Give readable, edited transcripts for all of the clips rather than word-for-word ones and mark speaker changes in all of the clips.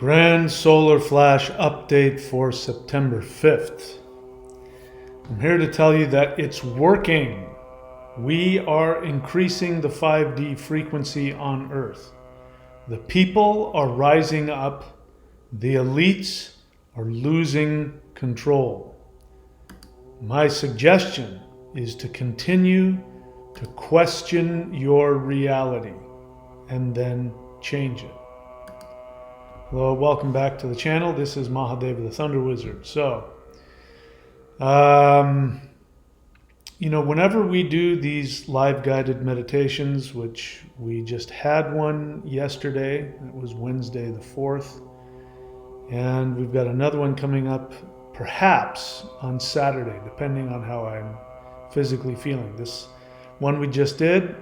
Speaker 1: Grand solar flash update for September 5th. I'm here to tell you that it's working. We are increasing the 5D frequency on Earth. The people are rising up. The elites are losing control. My suggestion is to continue to question your reality and then change it. Hello, welcome back to the channel. This is Mahadeva the Thunder Wizard. So, whenever we do these live guided meditations, which we just had one yesterday, it was Wednesday the 4th, and we've got another one coming up perhaps on Saturday, depending on how I'm physically feeling. This one we just did,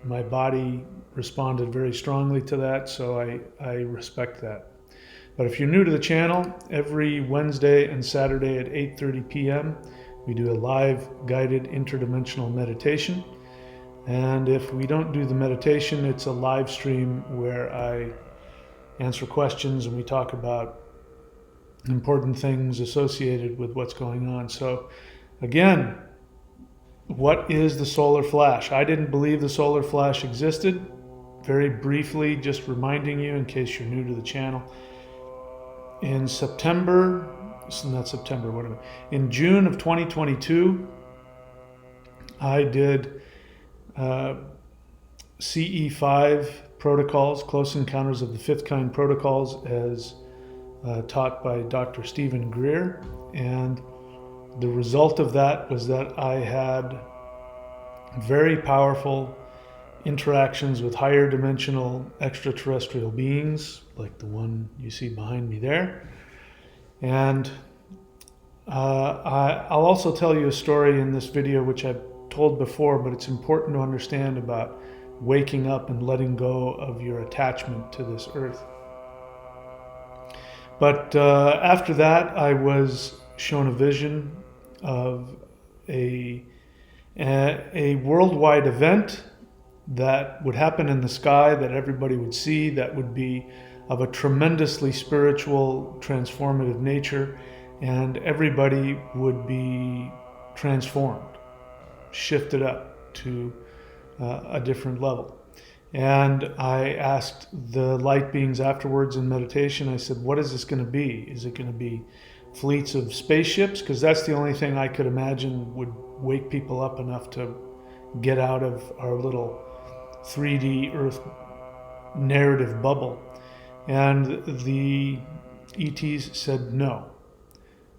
Speaker 1: my body responded very strongly to that, so I respect that. But if you're new to the channel, every Wednesday and Saturday at 8:30 p.m. we do a live guided interdimensional meditation. And if we don't do the meditation, it's a live stream where I answer questions and we talk about important things associated with what's going on. So again, what is the solar flash? I didn't believe the solar flash existed. Very briefly, just reminding you in case you're new to the channel. In in June of 2022, I did CE5 protocols, Close Encounters of the Fifth Kind protocols, as taught by Dr. Stephen Greer. And the result of that was that I had very powerful interactions with higher dimensional extraterrestrial beings, like the one you see behind me there. And I'll also tell you a story in this video which I've told before, but it's important to understand about waking up and letting go of your attachment to this earth. But after that, I was shown a vision of a worldwide event that would happen in the sky, that everybody would see, that would be of a tremendously spiritual, transformative nature, and everybody would be transformed, shifted up to a different level. And I asked the light beings afterwards in meditation, I said, what is this going to be? Is it going to be fleets of spaceships? Because that's the only thing I could imagine would wake people up enough to get out of our little 3D Earth narrative bubble. And the ETs said no.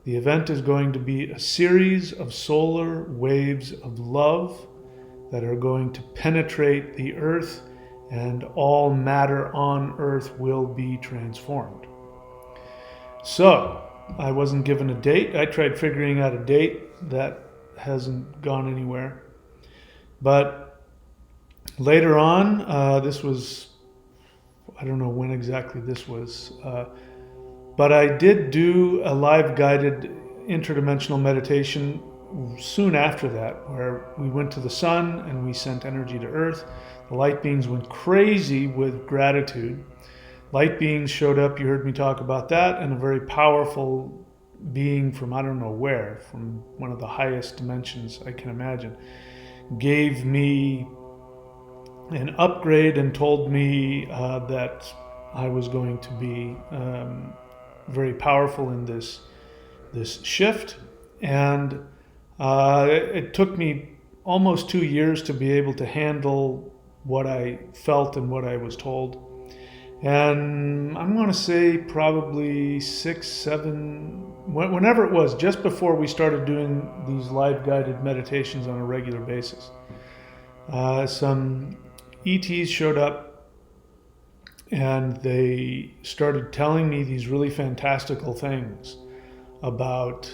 Speaker 1: The event is going to be a series of solar waves of love that are going to penetrate the Earth, and all matter on Earth will be transformed. So, I wasn't given a date. I tried figuring out a date. That hasn't gone anywhere. But later on, this was, I don't know when exactly this was, but I did do a live guided interdimensional meditation soon after that, where we went to the sun and we sent energy to Earth. The light beings went crazy with gratitude. Light beings showed up, you heard me talk about that, and a very powerful being from I don't know where, from one of the highest dimensions I can imagine, gave me an upgrade and told me that I was going to be very powerful in this shift. And it took me almost 2 years to be able to handle what I felt and what I was told. And I'm going to say probably 6, 7, whenever it was, just before we started doing these live guided meditations on a regular basis, some ETs showed up and they started telling me these really fantastical things about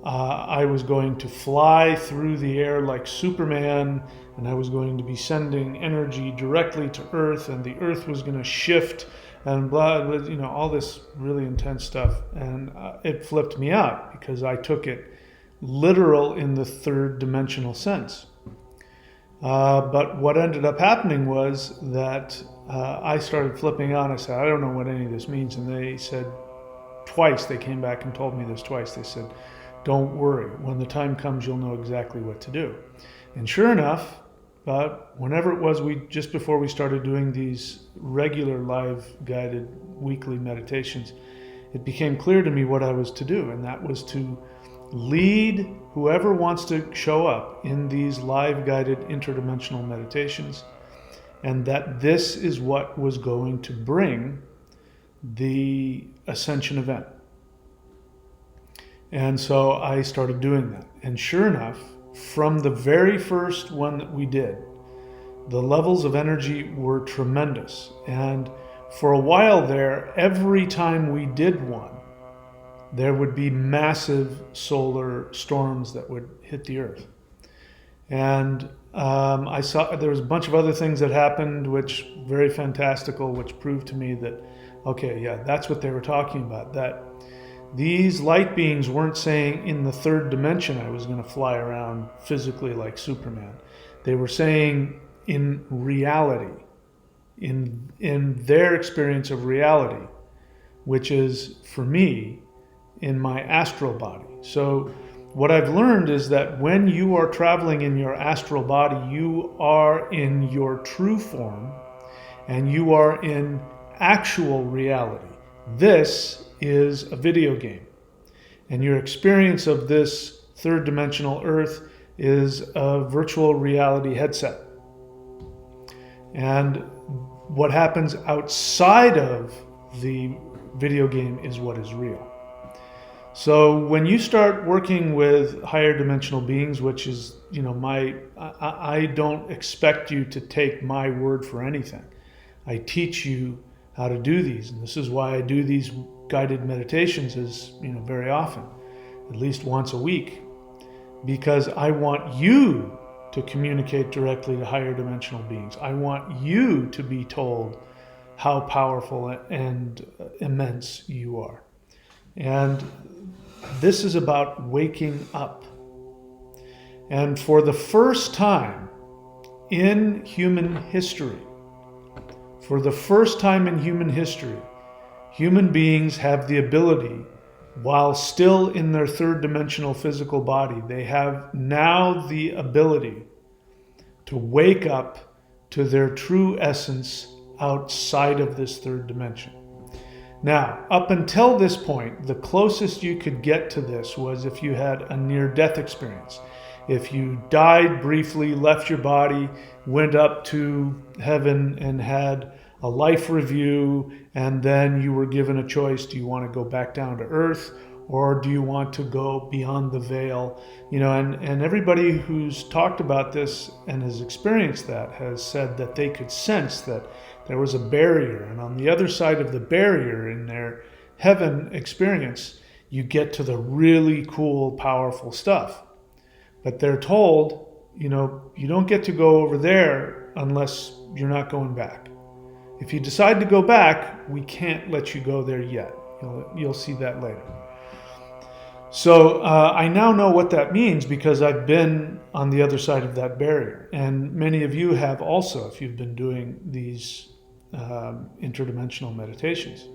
Speaker 1: I was going to fly through the air like Superman, and I was going to be sending energy directly to Earth, and the Earth was going to shift, and blah, blah, all this really intense stuff. And it flipped me out because I took it literal in the third dimensional sense. But what ended up happening was that I started flipping out. I said, I don't know what any of this means. And they said twice, they came back and told me this twice. They said, don't worry. When the time comes, you'll know exactly what to do. And sure enough, whenever it was, just before we started doing these regular live guided weekly meditations, it became clear to me what I was to do, and that was to lead whoever wants to show up in these live guided interdimensional meditations, and that this is what was going to bring the Ascension event. And so I started doing that. And sure enough, from the very first one that we did, the levels of energy were tremendous. And for a while there, every time we did one, there would be massive solar storms that would hit the earth. And I saw there was a bunch of other things that happened, which very fantastical, which proved to me that, okay, yeah, that's what they were talking about, that these light beings weren't saying in the third dimension I was going to fly around physically like Superman. They were saying in reality, in their experience of reality, which is, for me, in my astral body. So what I've learned is that when you are traveling in your astral body, you are in your true form and you are in actual reality. This is a video game. And your experience of this third dimensional earth is a virtual reality headset. And what happens outside of the video game is what is real. So when you start working with higher dimensional beings, which is, I don't expect you to take my word for anything. I teach you how to do these. And this is why I do these guided meditations very often, at least once a week, because I want you to communicate directly to higher dimensional beings. I want you to be told how powerful and immense you are. And this is about waking up. And for the first time in human history, human beings have the ability, while still in their third dimensional physical body, they have now the ability to wake up to their true essence outside of this third dimension. Now, up until this point, the closest you could get to this was if you had a near-death experience. If you died briefly, left your body, went up to heaven and had a life review, and then you were given a choice: do you want to go back down to earth, or do you want to go beyond the veil? And everybody who's talked about this and has experienced that has said that they could sense that there was a barrier, and on the other side of the barrier in their heaven experience, you get to the really cool, powerful stuff. But they're told, you don't get to go over there unless you're not going back. If you decide to go back, we can't let you go there yet. You'll see that later. So I now know what that means because I've been on the other side of that barrier. And many of you have also, if you've been doing these interdimensional meditations.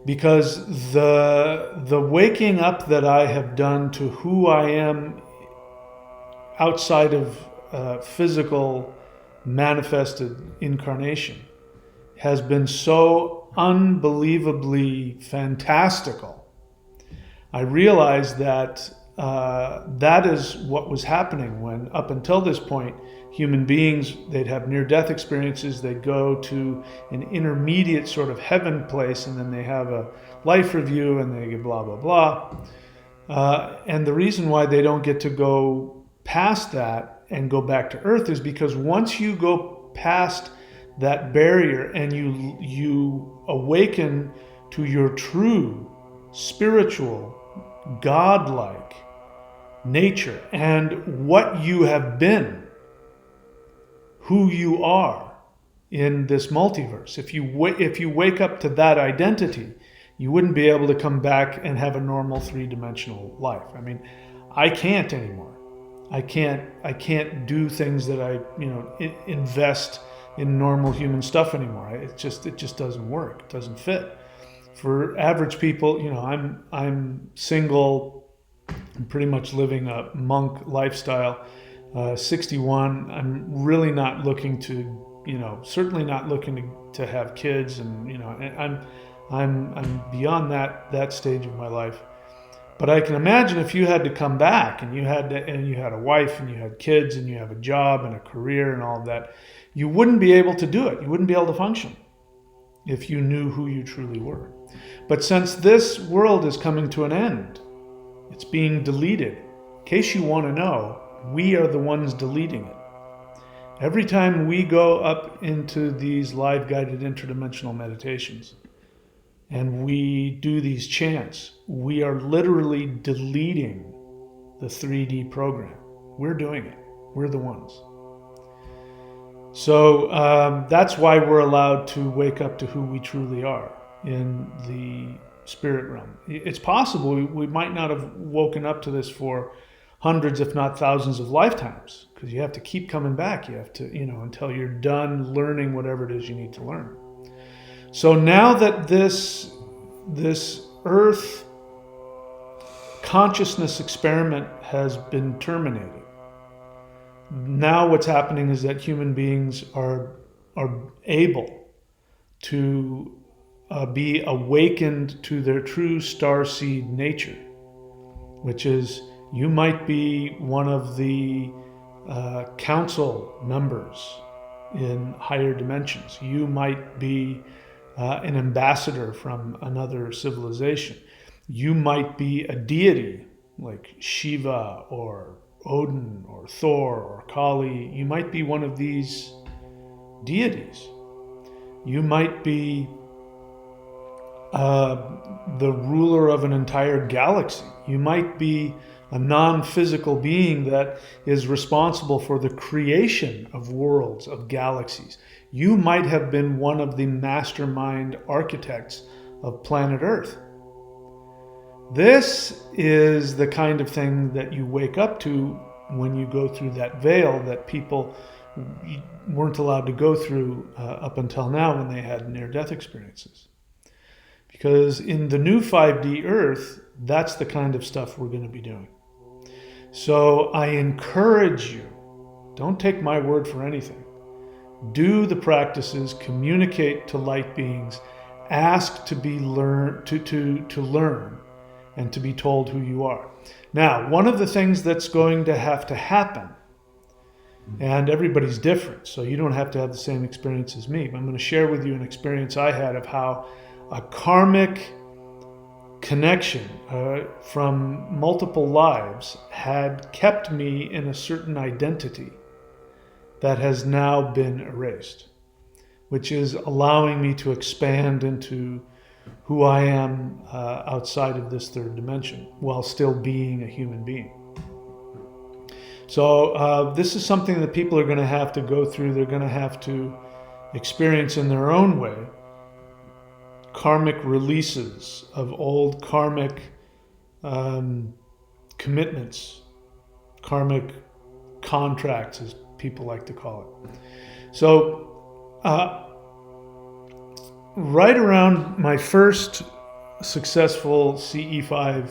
Speaker 1: Because the waking up that I have done to who I am outside of physical manifested incarnation has been so unbelievably fantastical. I realized that that is what was happening when, up until this point, human beings, they'd have near-death experiences, they'd go to an intermediate sort of heaven place, and then they have a life review, and they get blah, blah, blah. And the reason why they don't get to go past that and go back to Earth is because once you go past that barrier and you awaken to your true spiritual, godlike nature and what you have been, who you are in this multiverse. If you wake up to that identity, you wouldn't be able to come back and have a normal three-dimensional life. I mean, I can't anymore. I can't do things that I invest in normal human stuff anymore. It just doesn't work. It doesn't fit. For average people, I'm single. I'm pretty much living a monk lifestyle. 61. I'm really not looking to, certainly not looking to have kids, and I'm beyond that stage of my life. But I can imagine if you had to come back and you had a wife and you had kids and you have a job and a career and all of that, you wouldn't be able to do it. You wouldn't be able to function if you knew who you truly were. But since this world is coming to an end, it's being deleted. In case you want to know, we are the ones deleting it. Every time we go up into these live guided interdimensional meditations and we do these chants, we are literally deleting the 3D program. We're doing it. We're the ones. So that's why we're allowed to wake up to who we truly are in the spirit realm. It's possible we might not have woken up to this for hundreds, if not thousands of lifetimes, because you have to keep coming back. You have to, until you're done learning whatever it is you need to learn. So now that this Earth consciousness experiment has been terminated, now what's happening is that human beings are able to be awakened to their true starseed nature, which is you might be one of the council members in higher dimensions. You might be an ambassador from another civilization. You might be a deity like Shiva or Odin or Thor or Kali. You might be one of these deities. You might be the ruler of an entire galaxy. You might be a non-physical being that is responsible for the creation of worlds, of galaxies. You might have been one of the mastermind architects of planet Earth. This is the kind of thing that you wake up to when you go through that veil that people weren't allowed to go through up until now when they had near-death experiences. Because in the new 5D Earth, that's the kind of stuff we're going to be doing. So I encourage you, don't take my word for anything. Do the practices, communicate to light beings, ask to be to learn and to be told who you are. Now, one of the things that's going to have to happen, and everybody's different, so you don't have to have the same experience as me, but I'm going to share with you an experience I had of how a karmic connection from multiple lives had kept me in a certain identity that has now been erased, which is allowing me to expand into who I am outside of this third dimension while still being a human being. So this is something that people are going to have to go through. They're going to have to experience in their own way. Karmic releases of old karmic commitments, karmic contracts, as people like to call it. So right around my first successful CE5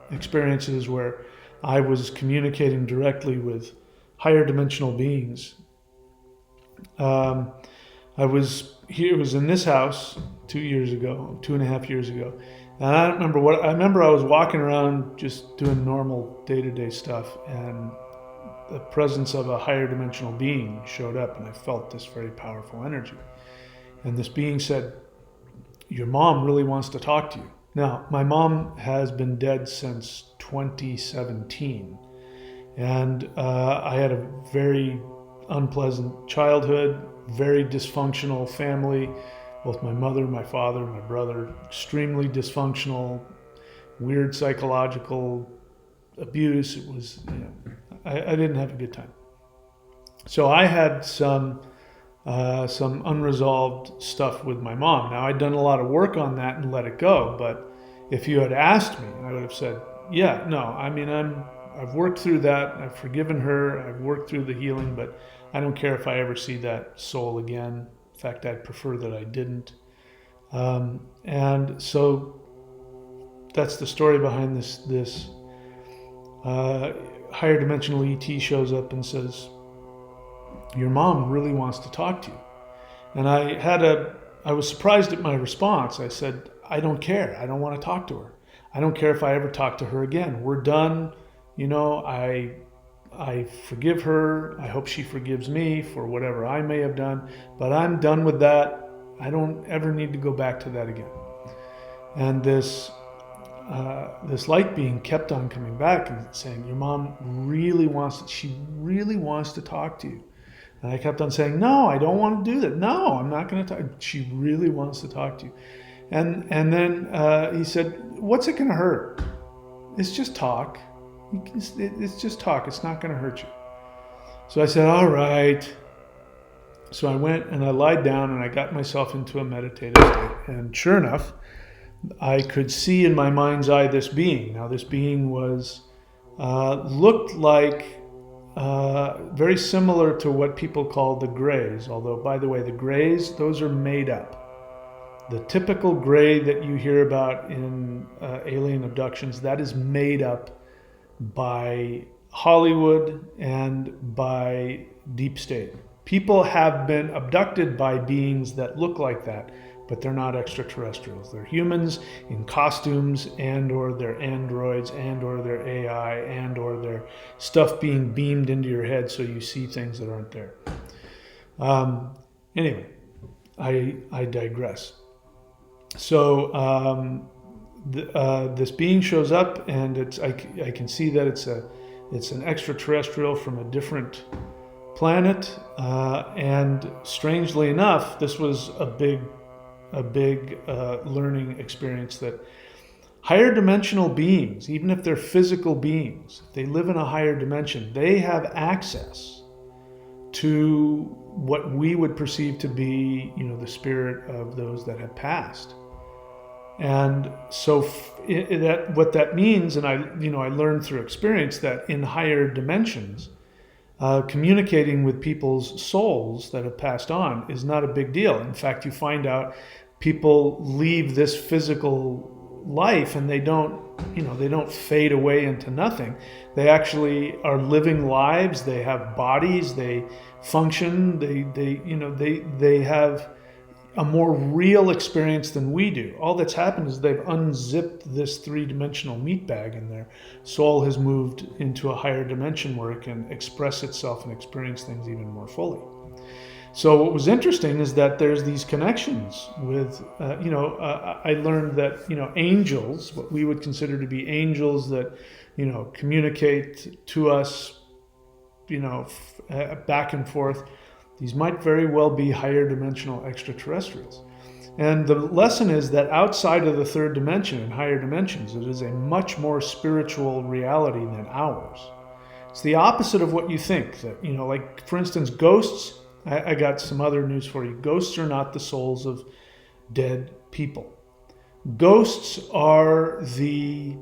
Speaker 1: experiences where I was communicating directly with higher dimensional beings, I was in this house 2.5 years ago. And I remember I was walking around just doing normal day-to-day stuff, and the presence of a higher dimensional being showed up, and I felt this very powerful energy. And this being said, "Your mom really wants to talk to you." Now, my mom has been dead since 2017, and I had a very unpleasant childhood, very dysfunctional family. Both my mother, my father, my brother, extremely dysfunctional, weird psychological abuse. It was, I didn't have a good time. So I had some unresolved stuff with my mom. Now, I'd done a lot of work on that and let it go, but if you had asked me, I would have said, yeah, no, I mean, I've worked through that, I've forgiven her, I've worked through the healing, but I don't care if I ever see that soul again. In fact, I'd prefer that I didn't. And so that's the story behind this higher dimensional ET shows up and says, your mom really wants to talk to you. And I was surprised at my response. I said, I don't care. I don't want to talk to her. I don't care if I ever talk to her again. We're done. I forgive her. I hope she forgives me for whatever I may have done, but I'm done with that. I don't ever need to go back to that again. And this light being kept on coming back and saying, your mom really wants to talk to you. And I kept on saying, no, I don't want to do that. No, I'm not going to talk. She really wants to talk to you. And then he said, what's it going to hurt? It's just talk. It's just talk. It's not going to hurt you. So I said, all right. So I went and I lied down and I got myself into a meditative state. And sure enough, I could see in my mind's eye this being. Now this being looked like very similar to what people call the Greys. Although, by the way, the Greys, those are made up. The typical Grey that you hear about in alien abductions, that is made up by Hollywood and by Deep State. People have been abducted by beings that look like that, but they're not extraterrestrials. They're humans in costumes, and or they're androids, and or they're AI, and or they're stuff being beamed into your head so you see things that aren't there. Anyway, I digress. So this being shows up, and I can see that it's an extraterrestrial from a different planet, and strangely enough, this was a big learning experience that higher dimensional beings, even if they're physical beings, if they live in a higher dimension, they have access to what we would perceive to be, the spirit of those that have passed. And so what that means, and I learned through experience that in higher dimensions, communicating with people's souls that have passed on is not a big deal. In fact, you find out people leave this physical life and they don't fade away into nothing. They actually are living lives. They have bodies. They function. They have a more real experience than we do. All that's happened is they've unzipped this three-dimensional meat bag, and their soul has moved into a higher dimension where it can express itself and experience things even more fully. So what was interesting is that there's these connections with, I learned that, angels, what we would consider to be angels that, communicate to us, back and forth. These might very well be higher dimensional extraterrestrials. And the lesson is that outside of the third dimension, in higher dimensions, it is a much more spiritual reality than ours. It's the opposite of what you think. That, like, for instance, ghosts, I got some other news for you. Ghosts are not the souls of dead people. Ghosts are the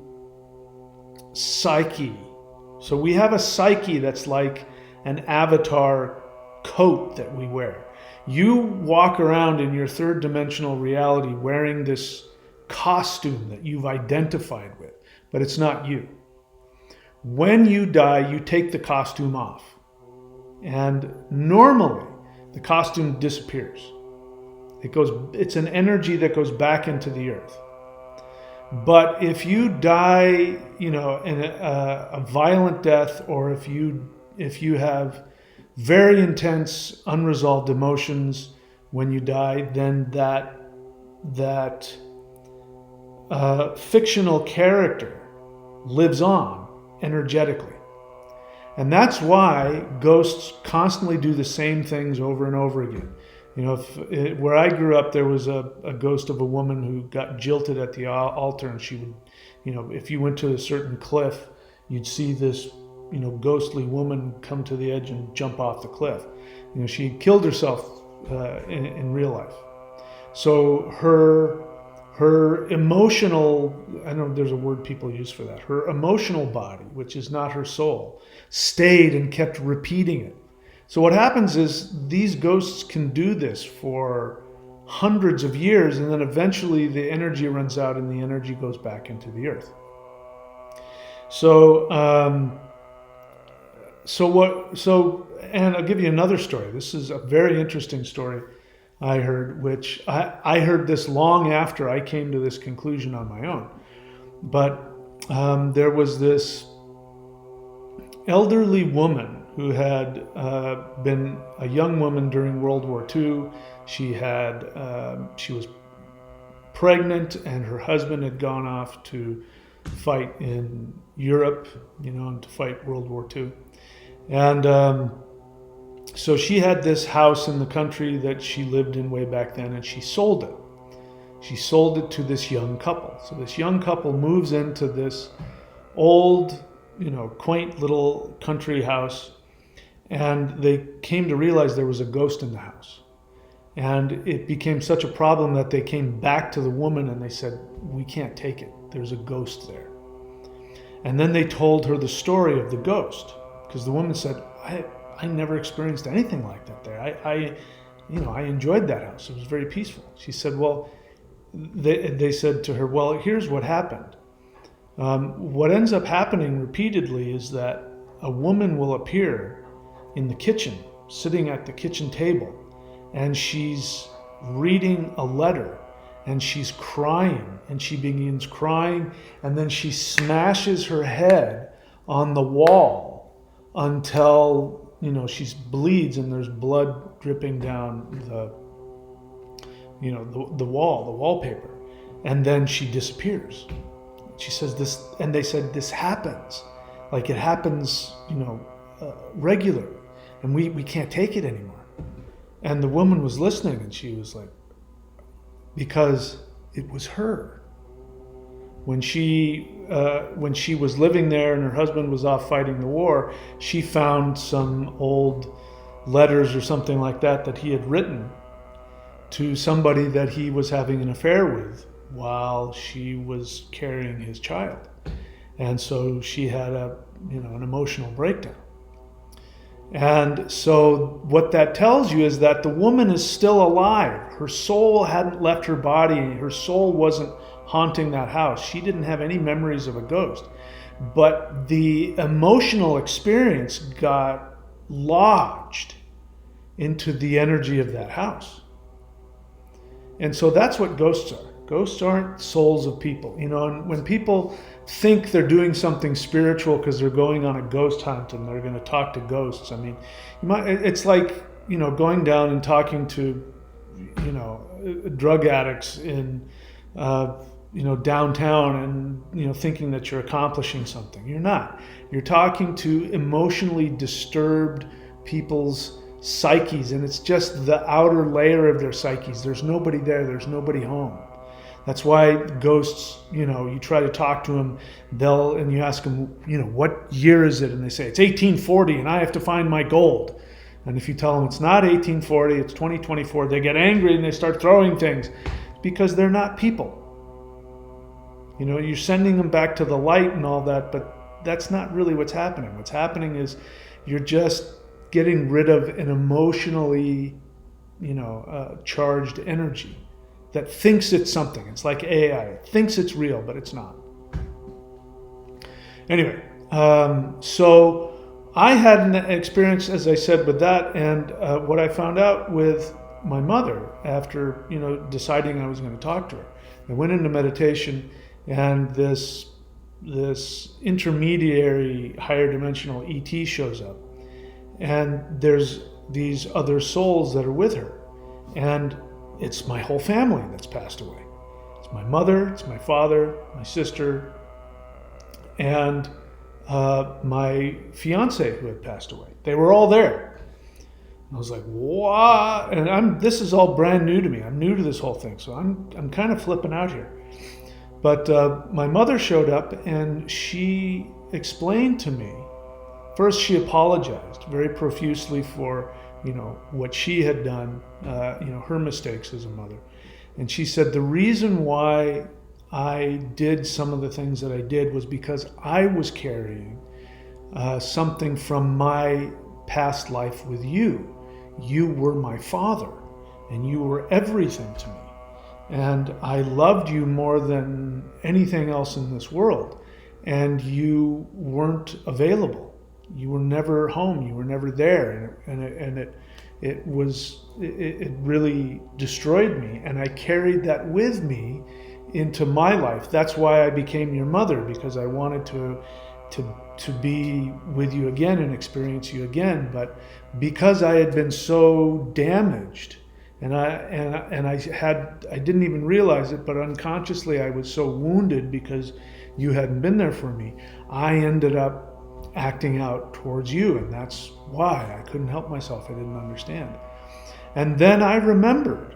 Speaker 1: psyche. So we have a psyche that's like an avatar coat that we wear. You walk around in your third dimensional reality wearing this costume that you've identified with, but it's not you. When you die, you take the costume off. And normally, the costume disappears. It's an energy that goes back into the earth. But if you die, in a violent death, or if you have very intense, unresolved emotions when you die, then that fictional character lives on energetically. And that's why ghosts constantly do the same things over and over again. Where I grew up, there was a ghost of a woman who got jilted at the altar, and she would, if you went to a certain cliff, you'd see this ghostly woman come to the edge and jump off the cliff. She killed herself in real life. So her emotional, I know there's a word people use for that, her emotional body, which is not her soul, stayed and kept repeating it. So what happens is these ghosts can do this for hundreds of years, and then eventually the energy runs out and the energy goes back into the earth. So, and I'll give you another story. This is a very interesting story I heard, which I heard this long after I came to this conclusion on my own. But there was this elderly woman who had been a young woman during World War II. She was pregnant, and her husband had gone off to fight in Europe, and to fight World War II. And so she had this house in the country that she lived in way back then, and she sold it. She sold it to this young couple. So this young couple moves into this old, quaint little country house, and they came to realize there was a ghost in the house. And it became such a problem that they came back to the woman and they said, "We can't take it. There's a ghost there." And then they told her the story of the ghost, because the woman said, I never experienced anything like that there. I enjoyed that house. It was very peaceful. She said, well, they said to her, well, here's what happened. What ends up happening repeatedly is that a woman will appear in the kitchen, sitting at the kitchen table, and she's reading a letter, and she's crying, and she begins crying, and then she smashes her head on the wall until she bleeds and there's blood dripping down the wallpaper, and then she disappears. She says this, and they said this happens, like it happens, regularly, and we can't take it anymore. And the woman was listening, and she was like, because it was her. When she was living there and her husband was off fighting the war, she found some old letters or something like that he had written to somebody that he was having an affair with while she was carrying his child. And so she had an emotional breakdown. And so what that tells you is that the woman is still alive. Her soul hadn't left her body. Her soul wasn't haunting that house. She didn't have any memories of a ghost. But the emotional experience got lodged into the energy of that house. And so that's what ghosts are. Ghosts aren't souls of people. And when people think they're doing something spiritual because they're going on a ghost hunt and they're going to talk to ghosts, I mean, it's like, going down and talking to, drug addicts in, downtown and, thinking that you're accomplishing something. You're not. You're talking to emotionally disturbed people's psyches, and it's just the outer layer of their psyches. There's nobody there. There's nobody home. That's why ghosts, you try to talk to them, and you ask them, what year is it? And they say, it's 1840 and I have to find my gold. And if you tell them it's not 1840, it's 2024, they get angry and they start throwing things because they're not people. You're sending them back to the light and all that, but that's not really what's happening. What's happening is you're just getting rid of an emotionally, charged energy that thinks it's something. It's like AI. It thinks it's real, but it's not. Anyway, so I had an experience, as I said, with that, and what I found out with my mother after, deciding I was going to talk to her. I went into meditation, and this intermediary higher dimensional ET shows up, and there's these other souls that are with her, and it's my whole family that's passed away. It's my mother, it's my father, my sister, and my fiance who had passed away. They were all there. And I was like, what? And this is all brand new to me. I'm new to this whole thing, so I'm kind of flipping out here. But my mother showed up, and she explained to me. First, she apologized very profusely for what she had done, her mistakes as a mother. And she said, the reason why I did some of the things that I did was because I was carrying something from my past life with you. You were my father, and you were everything to me. And I loved you more than anything else in this world. And you weren't available. You were never home. You were never there. It really destroyed me. And I carried that with me into my life. That's why I became your mother, because I wanted to be with you again and experience you again. But because I had been so damaged, and I didn't even realize it, but unconsciously I was so wounded because you hadn't been there for me, I ended up acting out towards you, and that's why I couldn't help myself. I didn't understand. And then I remembered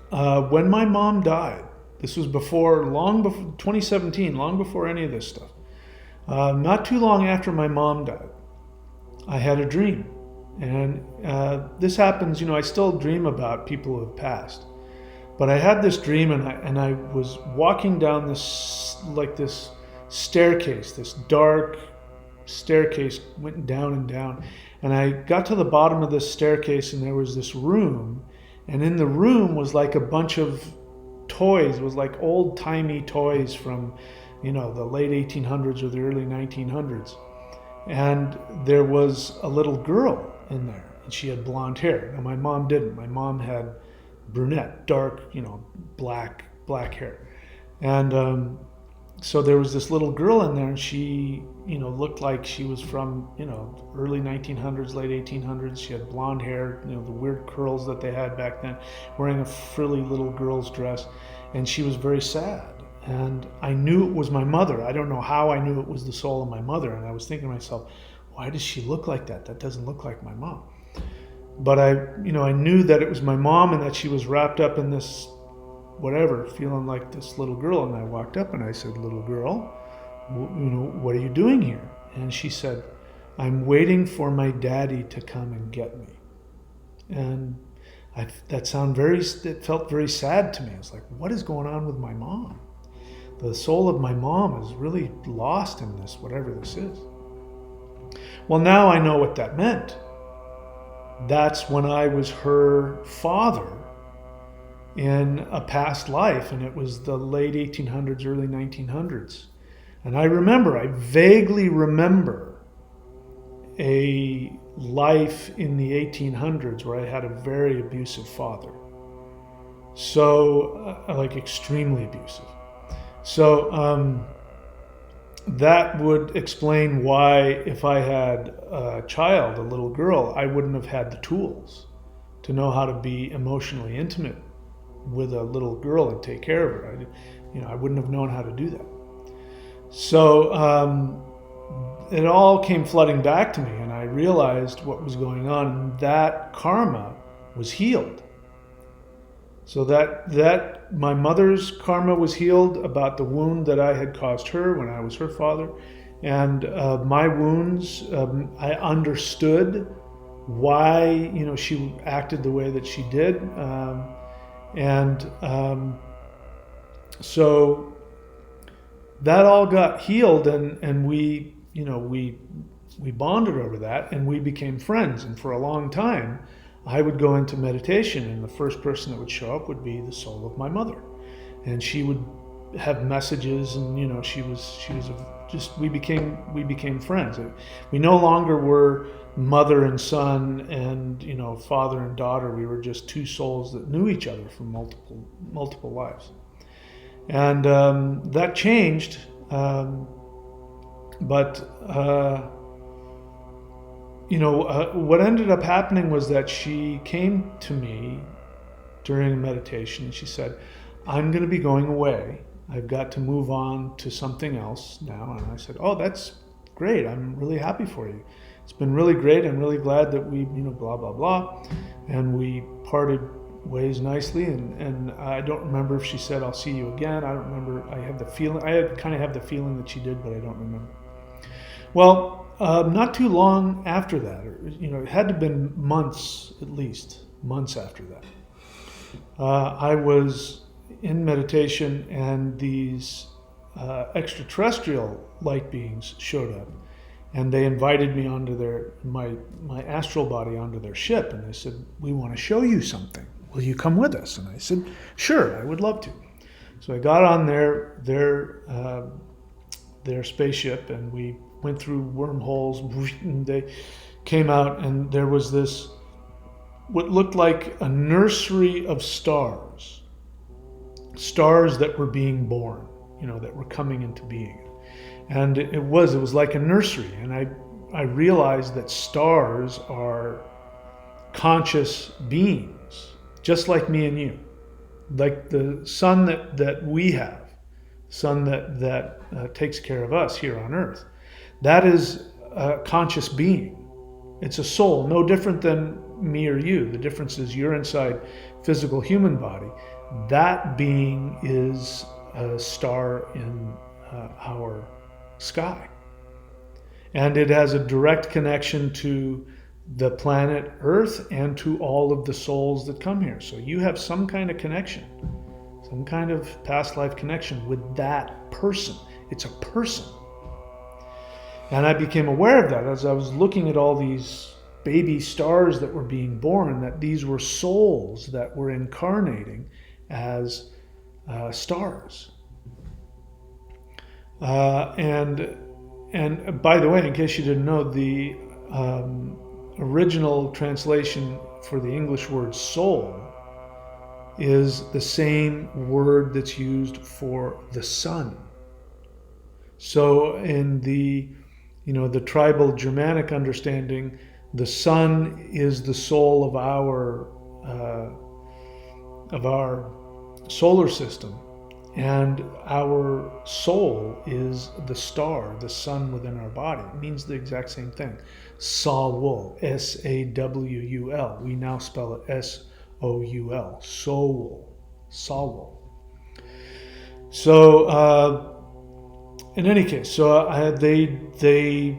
Speaker 1: when my mom died. This was long before 2017, long before any of this stuff. Not too long after my mom died, I had a dream. And this happens, I still dream about people who have passed. But I had this dream, and I was walking down this staircase, this dark staircase, went down and down. And I got to the bottom of this staircase, and there was this room. And in the room was like a bunch of toys. It was like old-timey toys from, the late 1800s or the early 1900s. And there was a little girl in there, and she had blonde hair. Now, my mom didn't. My mom had brunette, dark, black hair. And so there was this little girl in there, and she, looked like she was from, early 1900s, late 1800s. She had blonde hair, the weird curls that they had back then, wearing a frilly little girl's dress. And she was very sad. And I knew it was my mother. I don't know how I knew it was the soul of my mother. And I was thinking to myself, why does she look like that? That doesn't look like my mom. But I knew that it was my mom, and that she was wrapped up in this whatever, feeling like this little girl. And I walked up and I said, little girl, what are you doing here? And she said, I'm waiting for my daddy to come and get me. And it felt very sad to me. I was like, what is going on with my mom? The soul of my mom is really lost in this, whatever this is. Well, now I know what that meant. That's when I was her father in a past life, and it was the late 1800s, early 1900s. And I vaguely remember a life in the 1800s where I had a very abusive father. So, extremely abusive. So that would explain why, if I had a child, a little girl, I wouldn't have had the tools to know how to be emotionally intimate with a little girl and take care of her. I wouldn't have known how to do that. So it all came flooding back to me, and I realized what was going on, and that karma was healed. So that my mother's karma was healed about the wound that I had caused her when I was her father. And my wounds, I understood why, she acted the way that she did. So that all got healed, and we bonded over that, and we became friends. And for a long time, I would go into meditation, and the first person that would show up would be the soul of my mother, and she would have messages, and we became friends. We no longer were mother and son, and father and daughter. We were just two souls that knew each other from multiple lives, and that changed. What ended up happening was that she came to me during meditation, and she said, I'm going to be going away. I've got to move on to something else now. And I said, oh, that's great. I'm really happy for you. It's been really great. I'm really glad that we, blah, blah, blah. And we parted ways nicely. And I don't remember if she said, I'll see you again. I don't remember. I have the feeling that she did, but I don't remember. Well, not too long after that, it had to have been months, at least months after that, I was in meditation, and these extraterrestrial light beings showed up, And they invited me onto my astral body onto their ship, and they said, "We want to show you something. Will you come with us?" And I said, "Sure, I would love to." So I got on their spaceship, and we went through wormholes, and they came out, and there was this what looked like a nursery of stars that were being born, that were coming into being. And it was like a nursery. And I realized that stars are conscious beings, just like me and you. Like the sun that we have, sun that takes care of us here on Earth. That is a conscious being. It's a soul, no different than me or you. The difference is you're inside physical human body. That being is a star in our sky. And it has a direct connection to the planet Earth and to all of the souls that come here. So you have some kind of connection, some kind of past life connection with that person. It's a person. And I became aware of that as I was looking at all these baby stars that were being born, that these were souls that were incarnating as stars. And by the way, in case you didn't know, the original translation for the English word soul is the same word that's used for the sun. So in the tribal Germanic understanding, the sun is the soul of our solar system. And our soul is the star, the sun within our body. It means the exact same thing. Sawul, S-A-W-U-L. We now spell it S-O-U-L. Soul. Sawul. So, in any case, they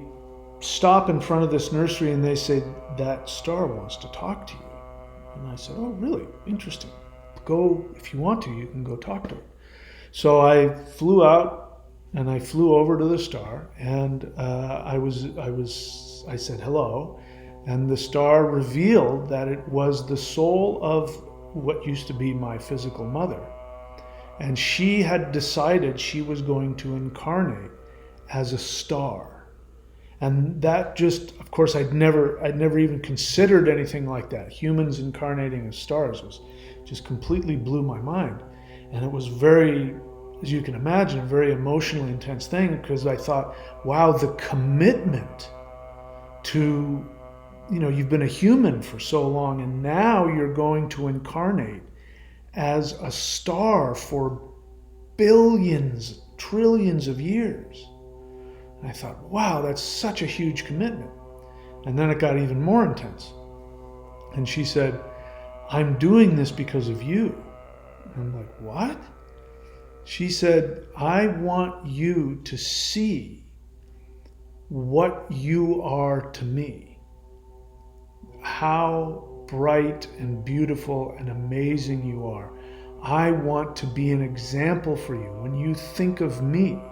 Speaker 1: stop in front of this nursery and they say, "That star wants to talk to you." And I said, "Oh, really? Interesting. Go, if you want to, you can go talk to her." So I flew out and I flew over to the star, and I said hello, and the star revealed that it was the soul of what used to be my physical mother, and she had decided she was going to incarnate as a star. And that just, of course, I'd never even considered anything like that. Humans incarnating as stars just completely blew my mind. And it was very, as you can imagine, a very emotionally intense thing, because I thought, wow, the commitment to, you've been a human for so long, and now you're going to incarnate as a star for billions, trillions of years. And I thought, wow, that's such a huge commitment. And then it got even more intense. And she said, "I'm doing this because of you." I'm like, "What?" She said, "I want you to see what you are to me, how bright and beautiful and amazing you are. I want to be an example for you. When you think of me,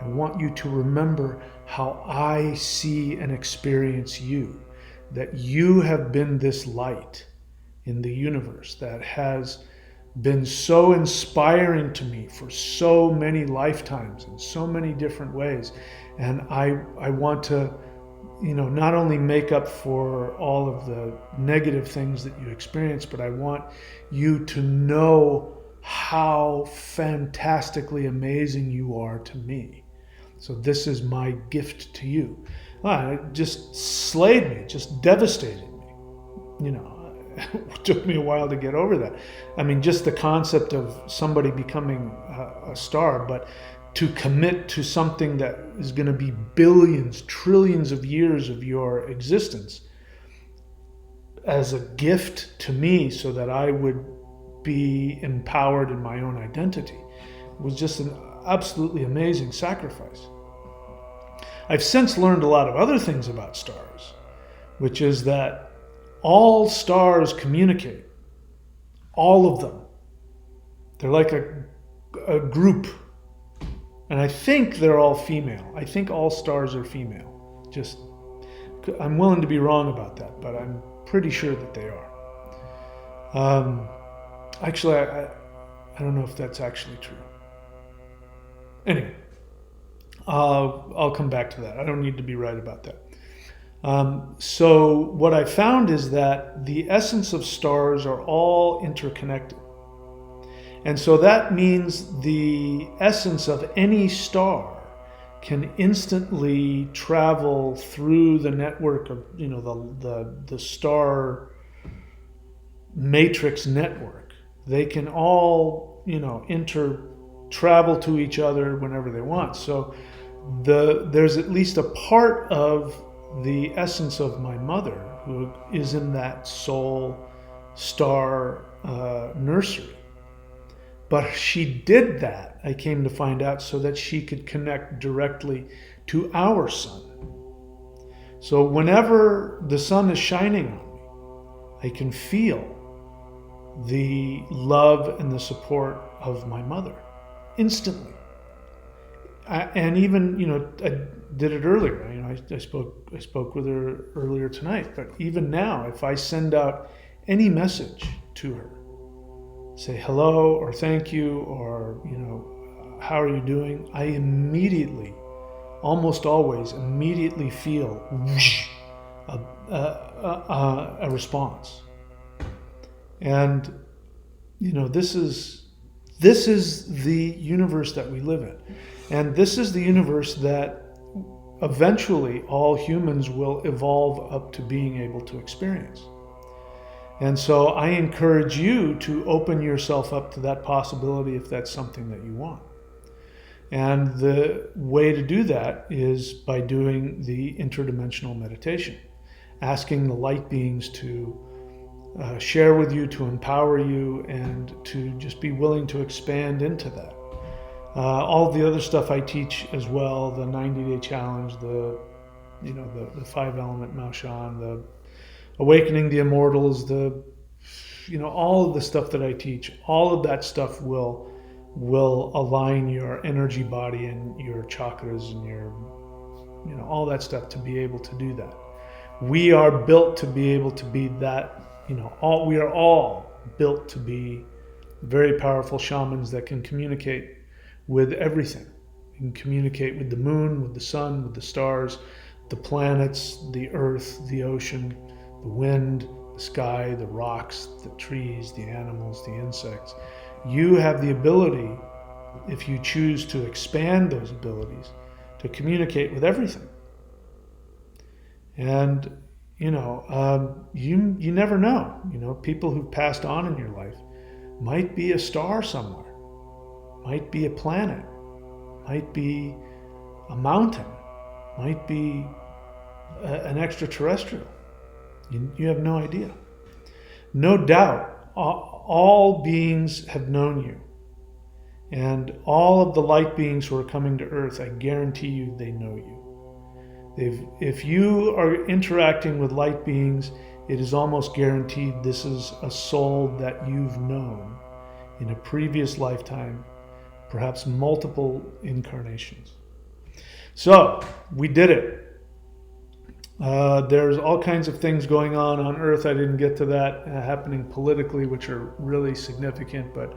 Speaker 1: I want you to remember how I see and experience you, that you have been this light in the universe that has been so inspiring to me for so many lifetimes in so many different ways. And I want to, not only make up for all of the negative things that you experience, but I want you to know how fantastically amazing you are to me. So this is my gift to you." It just slayed me, just devastated me. It took me a while to get over that. I mean, just the concept of somebody becoming a star, but to commit to something that is going to be billions, trillions of years of your existence as a gift to me so that I would be empowered in my own identity was just an absolutely amazing sacrifice. I've since learned a lot of other things about stars, which is that all stars communicate. All of them. They're like a group. And I think they're all female. I think all stars are female. Just, I'm willing to be wrong about that, but I'm pretty sure that they are. Actually, I don't know if that's actually true. Anyway, I'll come back to that. I don't need to be right about that. So what I found is that the essence of stars are all interconnected. And so that means the essence of any star can instantly travel through the network of, the star matrix network. They can all, travel to each other whenever they want. So there's at least a part of the essence of my mother who is in that soul star nursery. But she did that, I came to find out, so that she could connect directly to our sun. So whenever the sun is shining on me, I can feel the love and the support of my mother instantly. And even, I did it earlier. I spoke with her earlier tonight. But even now, if I send out any message to her, say hello or thank you or, how are you doing? I immediately, almost always, feel a response. And, this is the universe that we live in. And this is the universe that eventually all humans will evolve up to being able to experience. And so I encourage you to open yourself up to that possibility if that's something that you want. And the way to do that is by doing the interdimensional meditation, asking the light beings to share with you, to empower you, and to just be willing to expand into that. All of the other stuff I teach as well, the 90-day challenge, the 5-element Maoshan, the awakening the immortals, all of the stuff that I teach, all of that stuff will align your energy body and your chakras and your, all that stuff to be able to do that. We are built to be able to be that, we are all built to be very powerful shamans that can communicate with everything. You can communicate with the moon, with the sun, with the stars, the planets, the earth, the ocean, the wind, the sky, the rocks, the trees, the animals, the insects. You have the ability, if you choose to expand those abilities, to communicate with everything. And, you never know. People who've passed on in your life might be a star somewhere, might be a planet, might be a mountain, might be an extraterrestrial. You have no idea. No doubt, all beings have known you. And all of the light beings who are coming to Earth, I guarantee you, they know you. If you are interacting with light beings, it is almost guaranteed this is a soul that you've known in a previous lifetime, perhaps multiple incarnations. So, we did it. There's all kinds of things going on Earth. I didn't get to that happening politically, which are really significant, but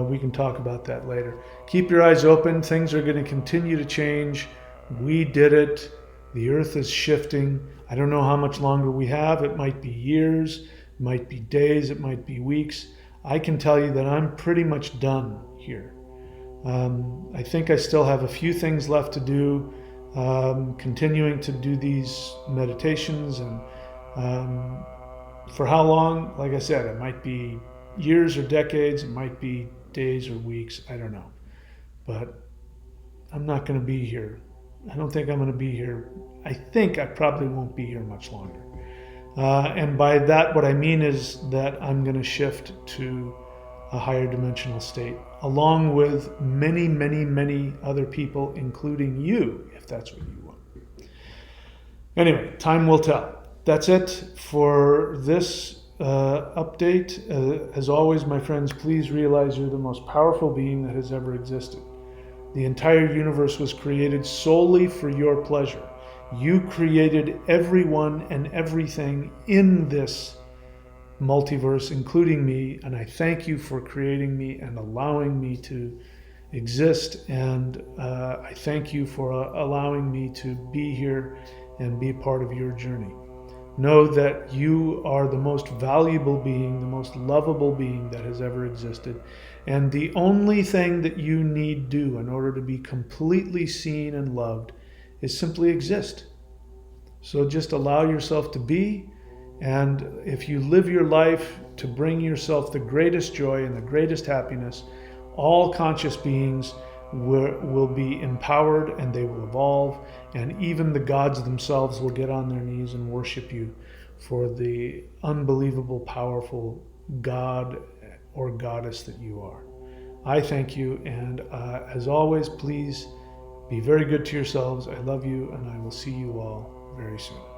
Speaker 1: we can talk about that later. Keep your eyes open. Things are going to continue to change. We did it. The Earth is shifting. I don't know how much longer we have. It might be years, it might be days, it might be weeks. I can tell you that I'm pretty much done here. I think I still have a few things left to do. Continuing to do these meditations, and for how long? Like I said, it might be years or decades, it might be days or weeks, I don't know. But I'm not going to be here. I don't think I'm going to be here. I think I probably won't be here much longer. And by that, what I mean is that I'm going to shift to a higher dimensional state, along with many, many, many other people, including you, if that's what you want. Anyway, time will tell. That's it for this update. As always, my friends, please realize you're the most powerful being that has ever existed. The entire universe was created solely for your pleasure. You created everyone and everything in this multiverse, including me, and I thank you for creating me and allowing me to exist. And I thank you for allowing me to be here and be a part of your journey. Know that you are the most valuable being, the most lovable being that has ever existed. And the only thing that you need do in order to be completely seen and loved is simply exist. So just allow yourself to be. And if you live your life to bring yourself the greatest joy and the greatest happiness, all conscious beings will be empowered and they will evolve, and even the gods themselves will get on their knees and worship you for the unbelievable, powerful God or goddess that you are. I thank you, and as always, please be very good to yourselves. I love you, and I will see you all very soon.